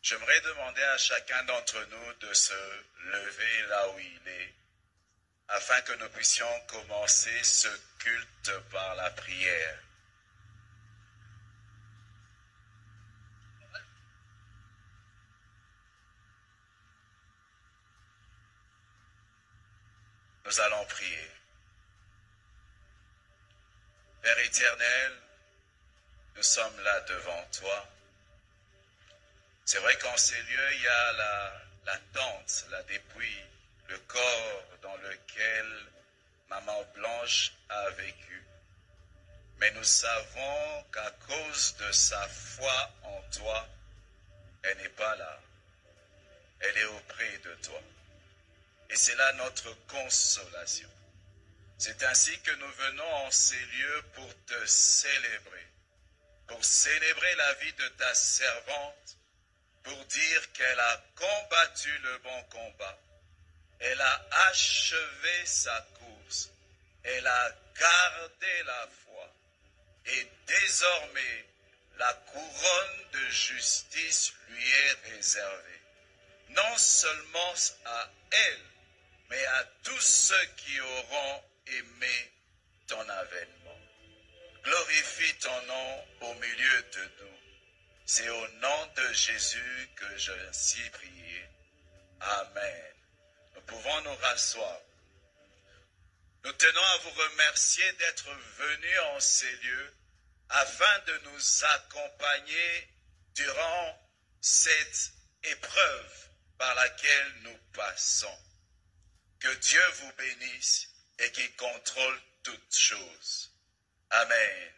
J'aimerais demander à chacun d'entre nous de se lever là où il est, afin que nous puissions commencer ce culte par la prière. Nous allons prier. Père éternel, nous sommes là devant toi. C'est vrai qu'en ces lieux, il y a la tente, la dépouille, le corps dans lequel Maman Blanche a vécu. Mais nous savons qu'à cause de sa foi en toi, elle n'est pas là. Elle est auprès de toi. Et c'est là notre consolation. C'est ainsi que nous venons en ces lieux pour te célébrer. Pour célébrer la vie de ta servante, pour dire qu'elle a combattu le bon combat. Elle a achevé sa course. Elle a gardé la foi. Et désormais, la couronne de justice lui est réservée. Non seulement à elle, mais à tous ceux qui auront aimé ton avènement. Glorifie ton nom au milieu de nous. C'est au nom de Jésus que je suis prié. Amen. Nous pouvons nous rasseoir. Nous tenons à vous remercier d'être venus en ces lieux afin de nous accompagner durant cette épreuve par laquelle nous passons. Que Dieu vous bénisse et qu'il contrôle toutes choses. Amen.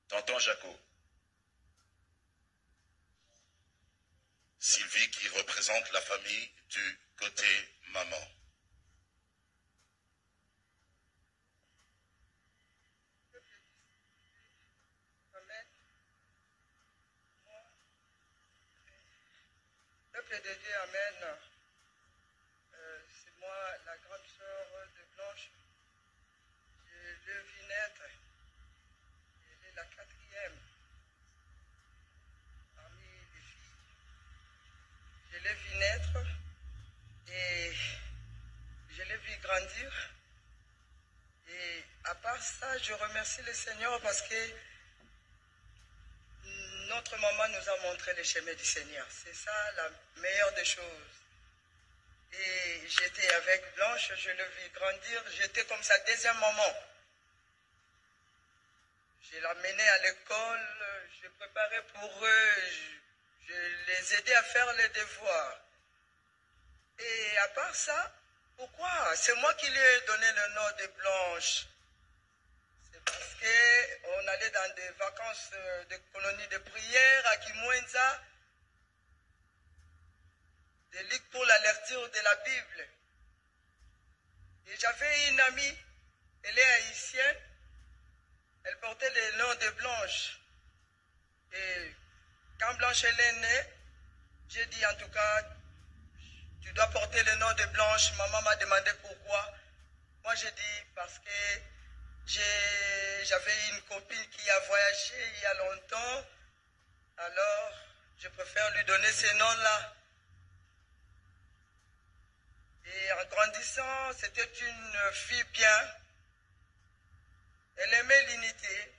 Tonton Jaco. Sylvie qui représente la famille du côté maman. Peuple de Dieu, Amen. C'est moi, la grande sœur de Blanche. Je l'ai vu naître. Elle est la quatrième parmi les filles. Je l'ai vu naître et je l'ai vu grandir. Et à part ça, je remercie le Seigneur parce que notre maman nous a montré le chemin du Seigneur. C'est ça la meilleure des choses. Et j'étais avec Blanche, je l'ai vu grandir. J'étais comme sa deuxième maman. Je l'amenais à l'école, je préparais pour eux, je les aidais à faire les devoirs. Et à part ça, pourquoi? C'est moi qui lui ai donné le nom de Blanche. C'est parce qu'on allait dans des vacances de colonies de prière à Kimwenza, des ligues pour la lecture de la Bible. Et j'avais une amie, elle est haïtienne, elle portait le nom de Blanche. Et quand Blanche elle est née, j'ai dit en tout cas, tu dois porter le nom de Blanche. Maman m'a demandé pourquoi. Moi j'ai dit parce que j'avais une copine qui a voyagé il y a longtemps. Alors je préfère lui donner ce nom-là. Et en grandissant, c'était une fille bien. Elle aimait l'unité.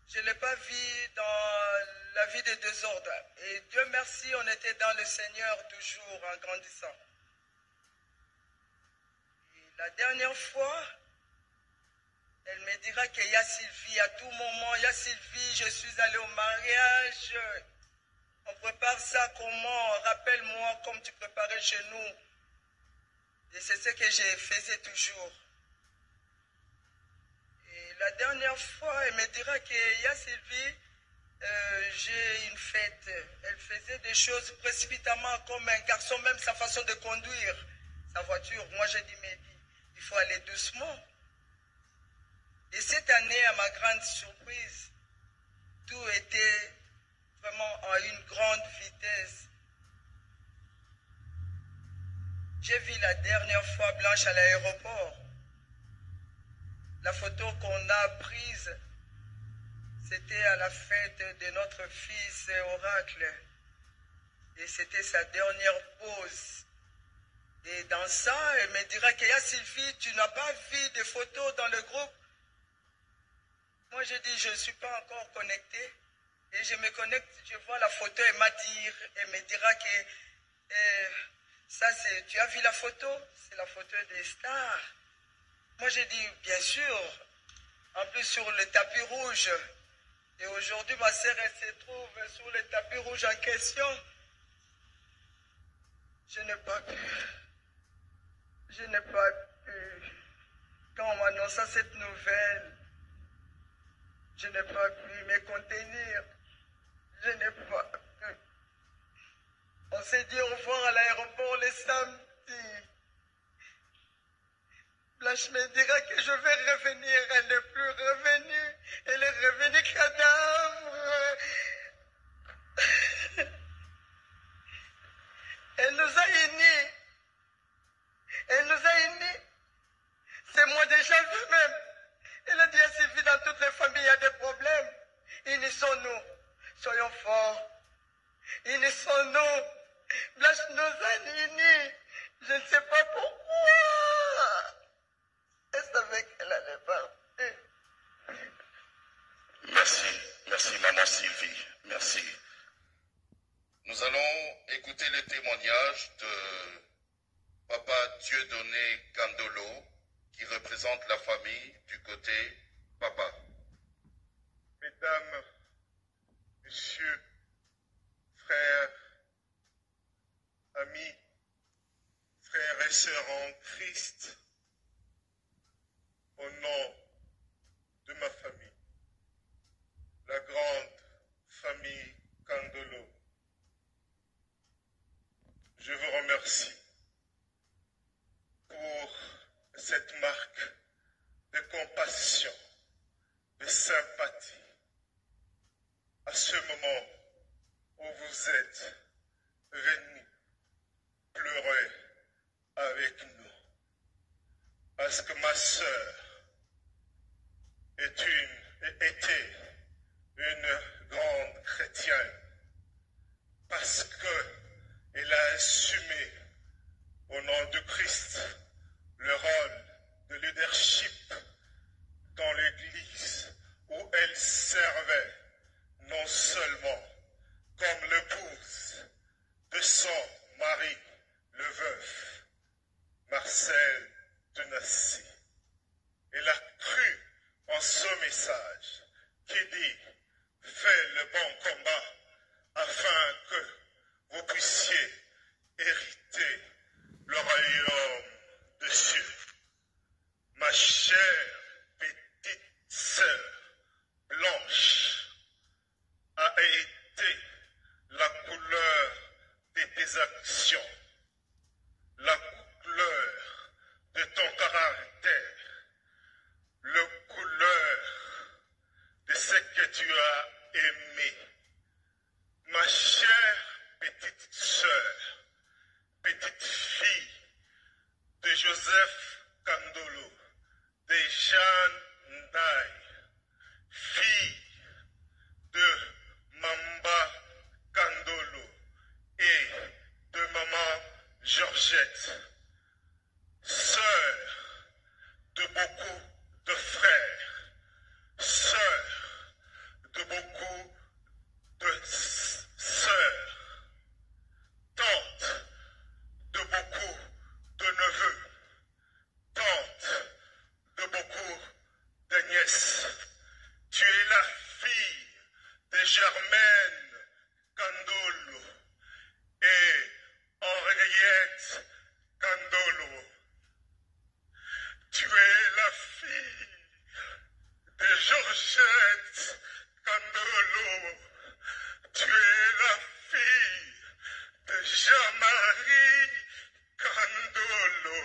Je ne l'ai pas vue dans la vie de désordre. Et Dieu merci, on était dans le Seigneur toujours en grandissant. Et la dernière fois, elle me dira qu'il y a Sylvie à tout moment. Il y a Sylvie, je suis allée au mariage. On prépare ça comment? Rappelle-moi comme tu préparais chez nous. Et c'est ce que je faisais toujours. Et la dernière fois, elle me dira qu'il y a Sylvie, j'ai une fête. Elle faisait des choses précipitamment comme un garçon, même sa façon de conduire sa voiture. Moi, j'ai dit, mais il faut aller doucement. Et cette année, à ma grande surprise, tout était vraiment en une grande vitesse. J'ai vu la dernière fois Blanche à l'aéroport. La photo qu'on a prise, c'était à la fête de notre fils Oracle. Et c'était sa dernière pause. Et dans ça, elle me dira qu'il y a Sylvie, tu n'as pas vu des photos dans le groupe? Moi, je dis, je ne suis pas encore connecté. Et je me connecte, je vois la photo, elle me dira que ça, c'est, tu as vu la photo? C'est la photo des stars. Moi, j'ai dit, bien sûr, en plus sur le tapis rouge. Et aujourd'hui, ma sœur, elle se trouve sur le tapis rouge en question. Je n'ai pas pu. Je n'ai pas pu. Quand on m'annonça cette nouvelle, je n'ai pas pu me contenir. Je n'ai pas pu. On s'est dit au revoir à l'aéroport le samedi. Blanche me dira que je vais revenir. Elle n'est plus revenue. Elle est revenue cadavre. Elle nous a unis. Elle nous a unis. C'est moi déjà vu-même. Elle a dit à Sylvie, dans toutes les familles, il y a des problèmes. Unissons-nous. Soyons forts. Unissons-nous. Blanche nous a unis. Je ne sais pas pourquoi. Elle savait qu'elle allait partir. Merci maman Sylvie, merci. Nous allons écouter le témoignage de Papa Dieudonné Kandolo, qui représente la famille du côté papa. Mesdames, messieurs, frères, amis, frères et sœurs en Christ, au nom de ma famille, la grande famille Kandolo, je vous remercie pour cette marque de compassion, de sympathie, à ce moment où vous êtes venus pleurer avec nous, parce que ma sœur était une grande chrétienne, parce qu'elle a assumé au nom de Christ le rôle de leadership dans l'Église où elle servait non seulement comme l'épouse de son mari, le veuf, Marcel de Nassy. Elle a cru en ce message qui dit « Fais le bon combat afin que vous puissiez hériter le royaume de Dieu. » Ma chère petite sœur Blanche a été la couleur de tes actions, la couleur de ton caractère, la couleur de ce que tu as aimé. Ma chère petite sœur, petite fille de Joseph Kandolo, de Jeanne Ndaye, fille de Mamba Kandolo et de maman Georgette, sœur de beaucoup de frères, sœur de beaucoup de sœurs, tante de beaucoup de neveux, tante de beaucoup de nièces. Tu es la fille de Germaine Kandolo et Henriette Kandolo. Tu es la fille de Georgette Kandolo. Tu es la fille de Jean-Marie Kandolo.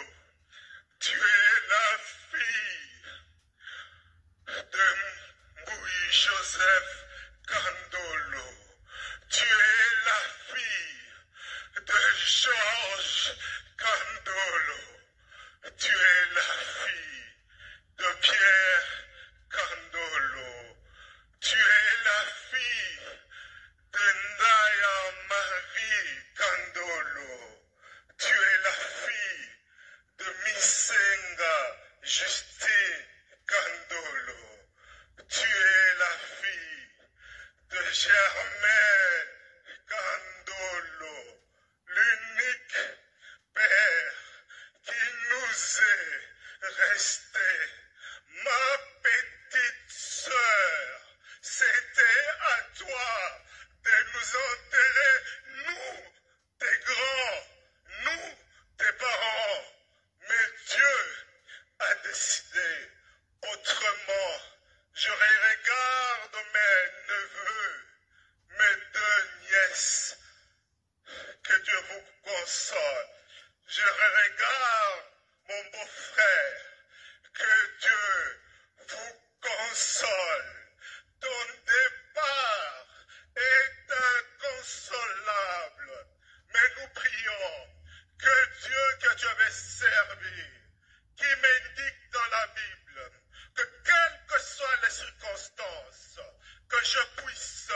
Tu es la fille de Mbouy Joseph Kandolo. Tu es la fille de Georges Kandolo. Tu es la fille de Pierre Kandolo. Tu es la fille de Ndaya Marie que je puisse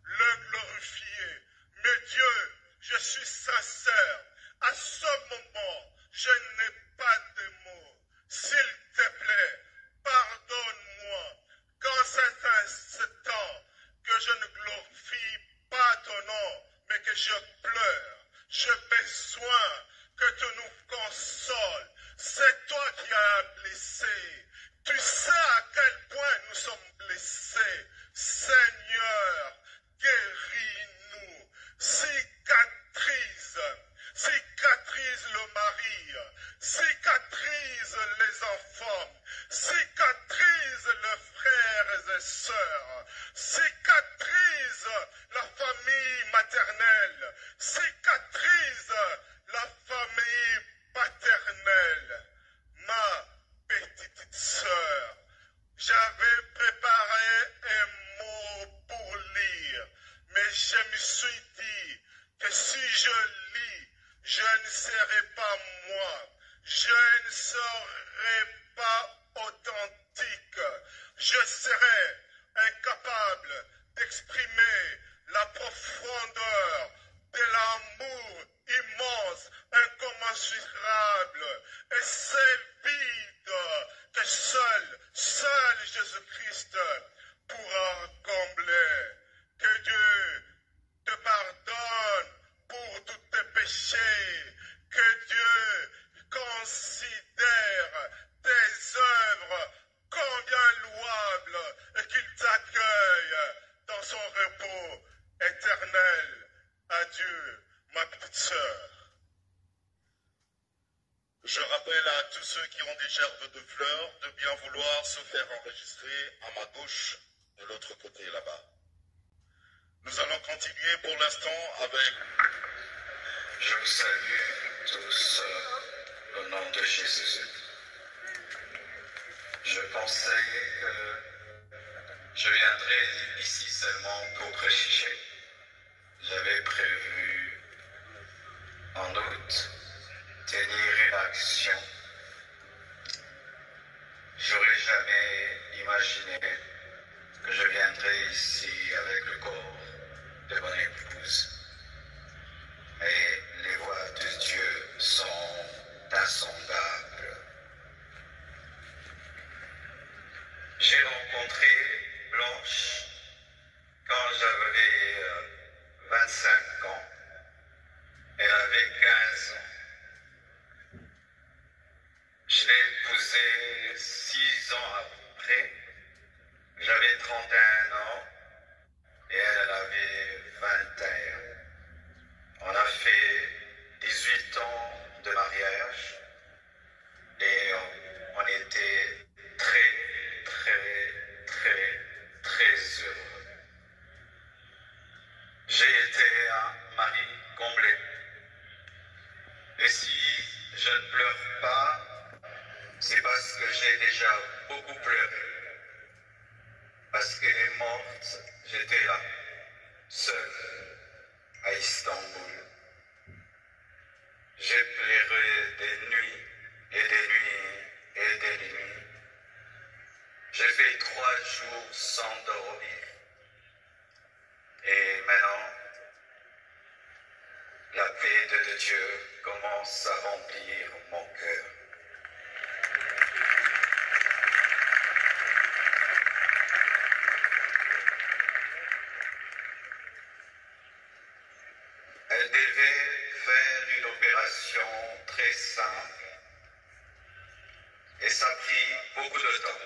le glorifier. Mais Dieu, je suis sincère. À ce moment, je n'ai pas de mots. S'il te plaît, pardonne-moi. Quand c'est un instant que je ne glorifie pas ton nom, mais que je pleure, j'ai besoin que tu nous consoles. C'est toi qui as blessé. Tu sais à quel point nous sommes blessés. Seigneur, guéris-nous. Cicatrise le mari, cicatrise les enfants, cicatrise les frères et sœurs, cicatrise la famille maternelle, cicatrise la famille paternelle. Ma petite sœur, j'avais préparé un mot pour lire, mais je me suis dit que si je lis, je ne serai pas moi, je ne serai pas authentique, je serai incapable d'exprimer la profondeur de l'amour immense, incommensurable, et c'est vide que seul Jésus-Christ pourra combler. Que Dieu te pardonne pour tous tes péchés, que Dieu considère tes œuvres combien louables et qu'il t'accueille dans son repos éternel. Adieu, ma petite sœur. Je rappelle à tous ceux qui ont des gerbes de fleurs de bien vouloir se faire enregistrer à ma gauche, de l'autre côté là-bas. Nous allons continuer pour l'instant avec... Je vous salue tous au nom de Jésus. Je pensais que je viendrais ici seulement pour prêcher. J'avais prévu en août tenir une action. J'aurais jamais imaginé que je viendrais ici avec le corps de mon épouse. Mais les voies de Dieu sont insondables. J'ai rencontré Blanche quand j'avais 25 ans. Elle avait 15 ans. Je l'ai épousée 6 ans après. J'avais 31 ans et elle avait 21. On a fait 18 ans de mariage et on était très heureux. J'ai été un mari comblé. Et si je ne pleure pas, c'est parce que j'ai déjà beaucoup pleuré. Parce qu'elle est morte, j'étais là, seul, à Istanbul. J'ai pleuré des nuits et des nuits et des nuits. J'ai fait 3 jours sans dormir. Et maintenant, la paix de Dieu commence à remplir mon cœur. Elle devait faire une opération très simple et ça a pris beaucoup de temps.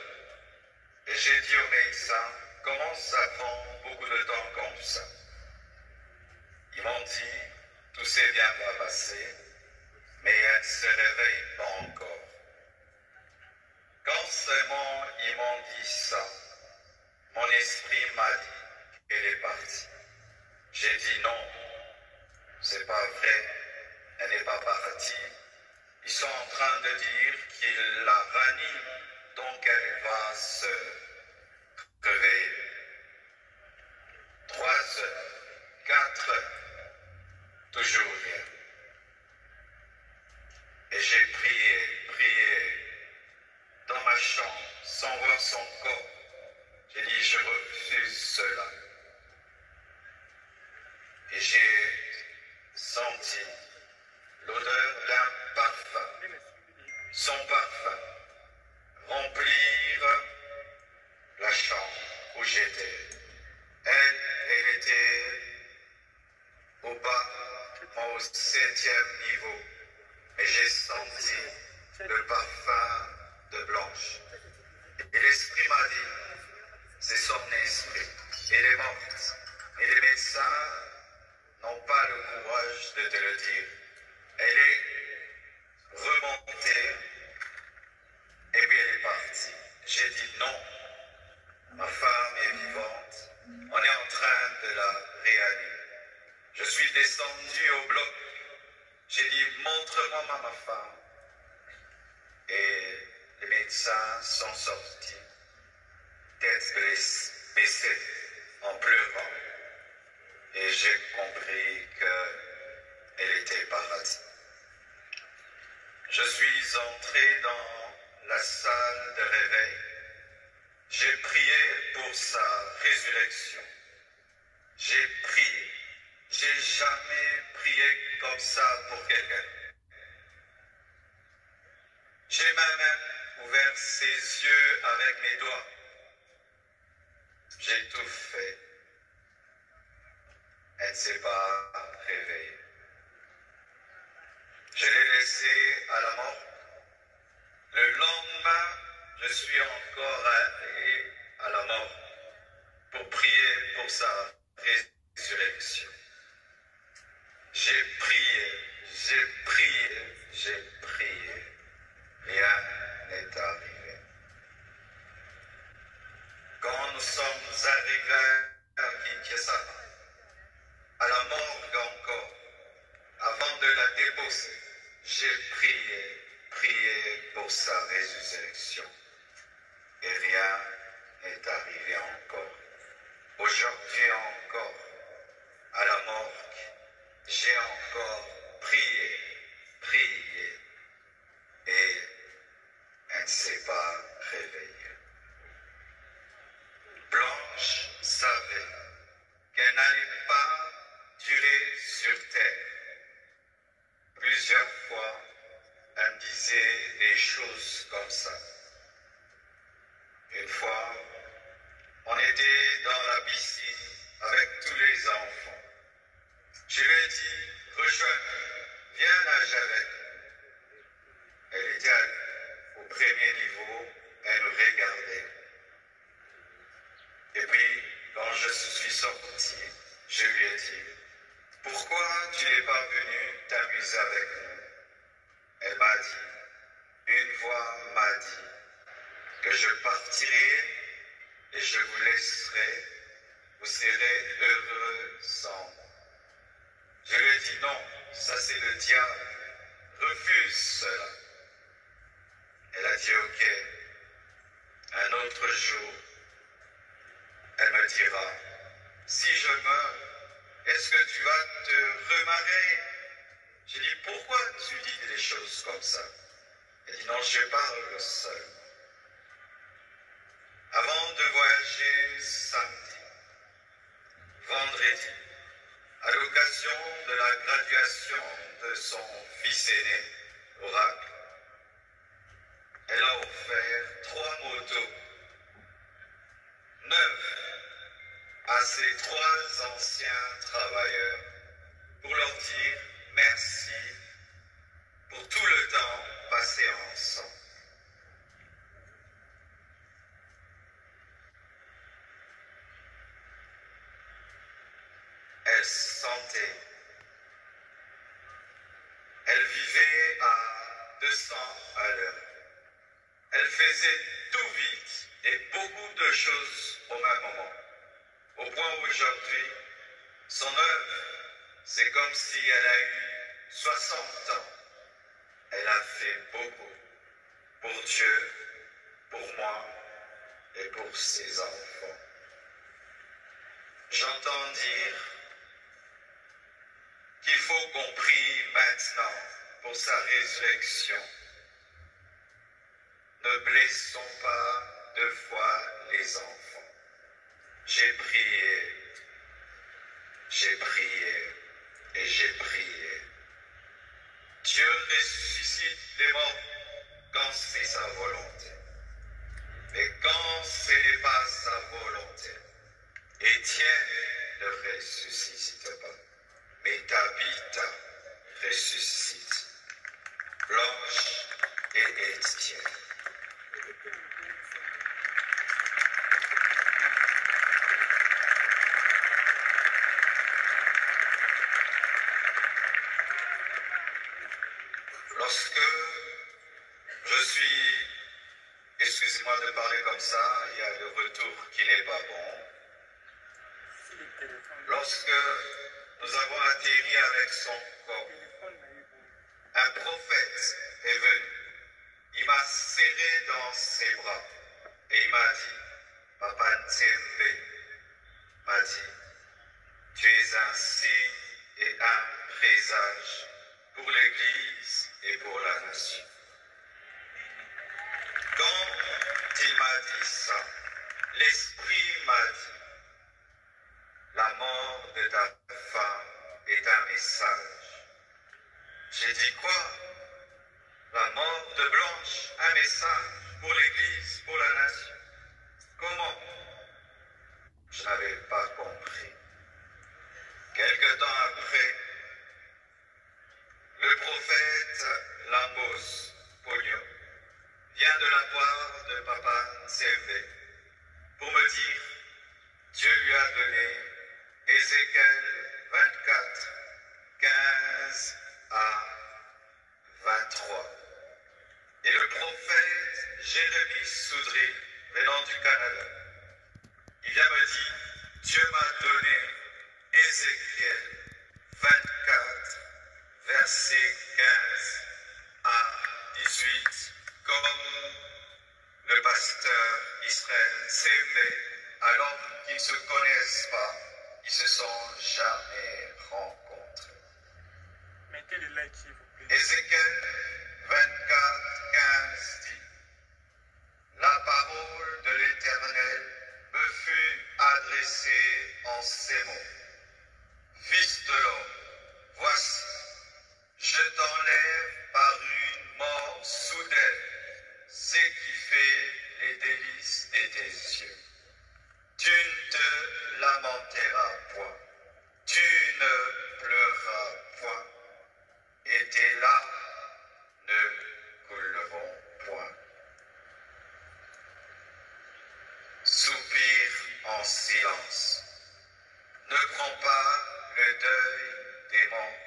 Et j'ai dit au médecin, comment ça prend beaucoup de temps comme ça? Ils m'ont dit, tout s'est bien passé, mais elle ne se réveille pas encore. Quand seulement ils m'ont dit ça, mon esprit m'a dit qu'elle est partie. J'ai dit non, c'est pas vrai, elle n'est pas partie. Ils sont en train de dire qu'ils la raniment, donc elle va se réveiller. 3 heures, 4 heures, toujours rien. Et j'ai prié dans ma chambre, sans voir son corps. J'ai dit, je refuse cela. Et j'ai senti l'odeur d'un parfum, son parfum, remplir la chambre où j'étais. Elle était au bas, moi au 7e niveau, et j'ai senti le parfum de Blanche. Et l'esprit m'a dit, c'est son esprit, elle est morte. Et les médecins n'ont pas le courage de te le dire. Elle est remontée, et puis elle est partie. J'ai dit non, ma femme est vivante, on est en train de la réanimer. Je suis descendu au bloc, j'ai dit montre-moi ma femme. Et les médecins sont sortis, tête baissée, en pleurant. Et j'ai compris qu'elle était partie. Je suis entré dans la salle de réveil. J'ai prié pour sa résurrection. J'ai prié. J'ai jamais prié comme ça pour quelqu'un. J'ai même ouvert ses yeux avec mes doigts. J'ai tout fait. Elle ne s'est pas réveillée. Je l'ai laissée à la mort. Le lendemain, je suis encore allé à la mort pour prier pour sa résurrection. J'ai prié, j'ai prié, j'ai prié. Rien n'est arrivé. Quand nous sommes arrivés à Kinshasa, à la morgue encore, avant de la déposer, j'ai prié pour sa résurrection. Et rien n'est arrivé encore. Aujourd'hui encore, à la morgue, j'ai encore prié. Et elle ne s'est pas réveillée. Blanche savait qu'elle n'allait pas durer sur terre. Plusieurs fois, elle me disait des choses comme ça. Une fois, on était dans la piscine avec tous les enfants. Je lui ai dit, rejoins-nous, viens nager avec nous. Elle était au premier niveau, elle me regardait. Et puis, quand je suis sorti, je lui ai dit, pourquoi tu n'es pas venu t'amuser avec nous? Elle m'a dit, une voix m'a dit que je partirai et je vous laisserai, vous serez heureux sans moi. Je lui ai dit non, ça c'est le diable, refuse cela. Elle a dit ok, un autre jour, elle me dira, si je meurs, est-ce que tu vas te remarier? J'ai dit, pourquoi tu dis des choses comme ça? Elle dit, non, je parle seul. Avant de voyager samedi, vendredi, à l'occasion de la graduation de son fils aîné, Oracle, elle a offert 3 motos, 9 à ses 3 anciens travailleurs pour leur dire merci pour tout le temps passé ensemble. Elle sentait, elle vivait à 200 à l'heure. Elle faisait tout vite et beaucoup de choses au même moment. Au point où aujourd'hui, son œuvre, c'est comme si elle a eu 60 ans. Elle a fait beaucoup pour Dieu, pour moi et pour ses enfants. J'entends dire qu'il faut qu'on prie maintenant pour sa résurrection. Ne blessons pas 2 fois les enfants. J'ai prié et j'ai prié. Dieu ressuscite les morts quand c'est sa volonté. Mais quand ce n'est pas sa volonté, Étienne ne ressuscite pas, mais Tabitha ressuscite. Blanche et Étienne. Lorsque je suis, excusez-moi de parler comme ça, il y a le retour qui n'est pas bon. Lorsque nous avons atterri avec son corps, un prophète est venu. Il m'a serré dans ses bras et il m'a dit, Papa Ntembe, m'a dit, tu es un signe et un présage pour l'Église et pour la nation. Quand il m'a dit ça, l'Esprit m'a dit, la mort de ta femme est un message. J'ai dit quoi? La mort de Blanche, un message pour l'Église, pour la nation. Comment? Je n'avais pas compris. Quelque temps après, le prophète Lambos Pogno vient de la part de Papa Ntembe pour me dire, Dieu lui a donné Ézéchiel 24, 15 à 23. Et le prophète Jérémie Soudry, venant du Canada, il vient me dire, Dieu m'a donné Ézéchiel 24, verset 15 à 18, comme le pasteur Israël s'aimait, alors qu'ils ne se connaissent pas, ils se sont jamais rencontrés. Mettez le like s'il vous plaît. Ézéchiel 24, 15 dit, la parole de l'Éternel me fut adressée en ces mots. Fils de l'homme, voici, je t'enlève par une mort soudaine, ce qui fait les délices de tes yeux. Tu ne te lamenteras point, tu ne pleureras point, et tes larmes ne couleront point. Soupire en silence. Ne prends pas le deuil des morts.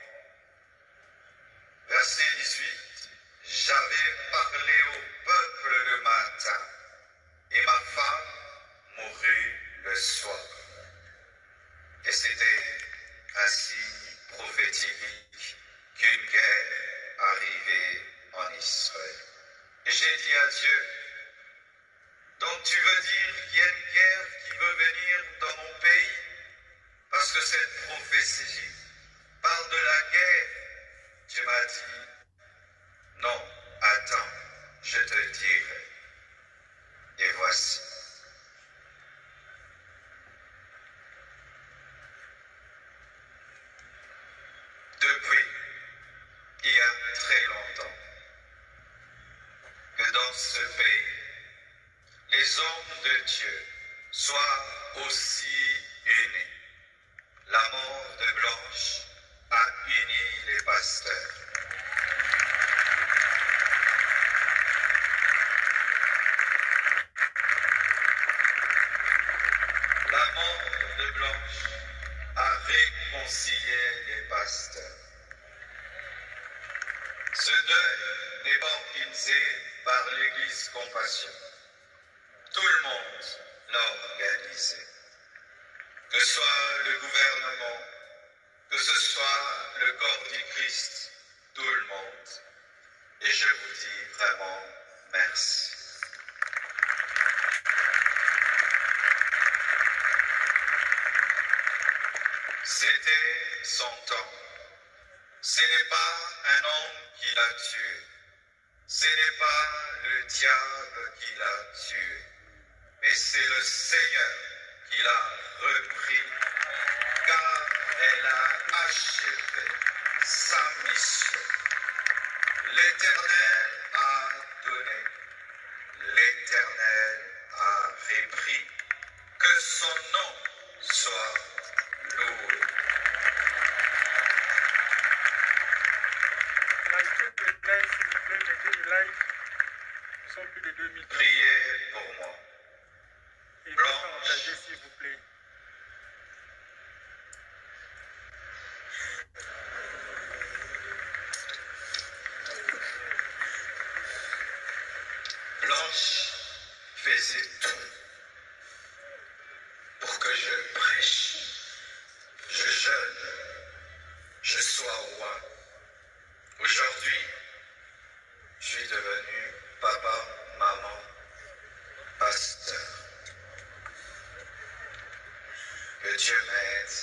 Verset 18. J'avais parlé au peuple le matin, et ma femme mourut le soir. Et c'était un signe prophétique qu'une guerre arrivait en Israël. Et j'ai dit à Dieu, donc tu veux dire qu'il y a une guerre qui veut venir dans mon pays? Parce que cette prophétie parle de la guerre. Dieu m'a dit, non, attends, je te dirai. Et voici. Depuis, il y a très longtemps, que dans ce pays, les hommes de Dieu soient aussi unis. La mort de Blanche a uni les pasteurs. La mort de Blanche a réconcilié les pasteurs. Ce deuil n'est pas organisé par l'Église Compassion. Tout le monde l'a organisé. Que ce soit le gouvernement, que ce soit le corps du Christ, tout le monde. Et je vous dis vraiment merci. C'était son temps. Ce n'est pas un homme qui l'a tué. Ce n'est pas le diable qui l'a tué. Mais c'est le Seigneur qu'il a repris, car elle a achevé sa mission. L'Éternel a donné, l'Éternel a repris, que son nom soit loué. Likez le like, s'il vous plaît, mettez le like. Nous sommes plus de 2000. Priez pour moi. Et partagez, s'il vous plaît. Blanche faisait tout pour que je prêche, je jeûne, je sois roi. Aujourd'hui, je suis devenu papa, maman, pasteur. Que Dieu m'aide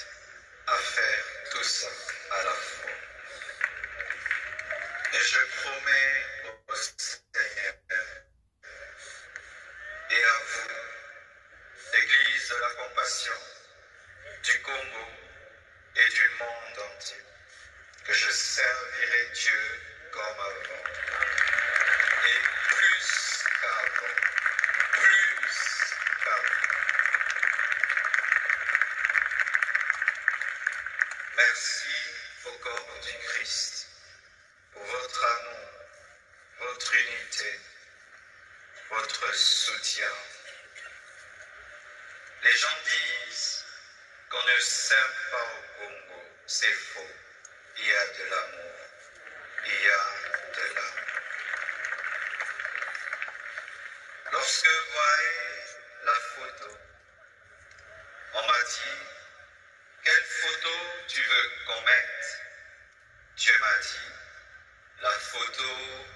à faire tout ça à la fois. Et je promets au Seigneur et à vous, l'Église de la Compassion du Congo et du monde entier, que je servirai Dieu comme avant, et plus qu'avant, plus qu'avant. Merci au corps du Christ pour votre amour, votre unité, votre soutien. Les gens disent qu'on ne s'aime pas au Congo, c'est faux. Il y a de l'amour, il y a de l'âme. Lorsque vous voyez la photo, on m'a dit, quelle photo tu veux qu'on mette? Dieu m'a dit, la photo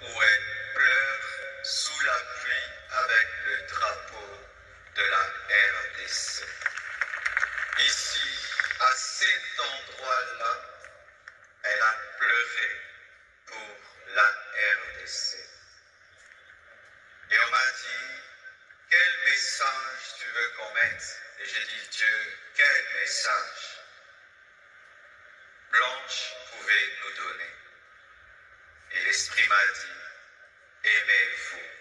où elle pleure sous la pluie avec le drapeau de la RDC. Ici, à cet endroit-là, elle a pleuré pour la RDC. Et on m'a dit, quel message tu veux qu'on mette? Et j'ai dit, Dieu, quel message Blanche pouvait nous donner. Et l'Esprit m'a dit, aimez-vous.